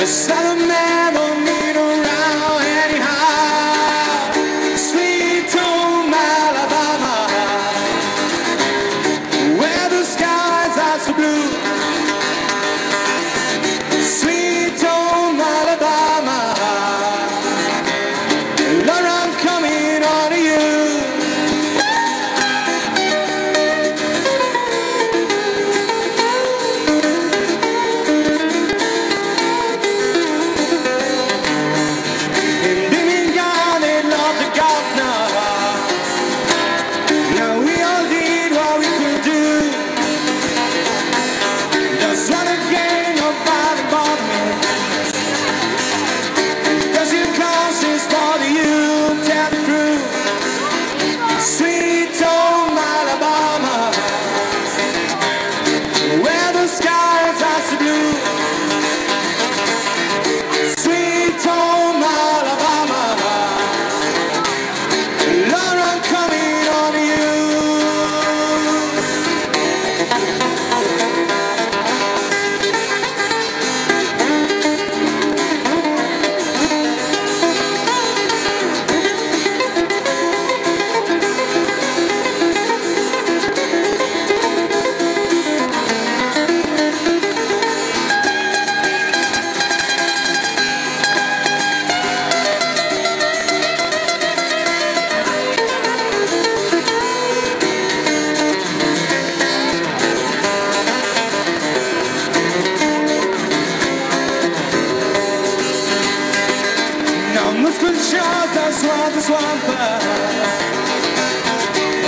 Southern man won't need around anyhow. Sweet home Alabama, where the skies are so blue. Sweet home Alabama, Lord, I'm coming on to you.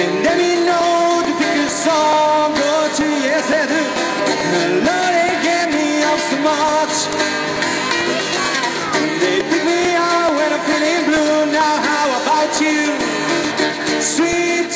And let me know to pick a song or two, yes I do. Lord, they get me off so much. They pick me up when I'm feeling blue. Now how about you? Sweet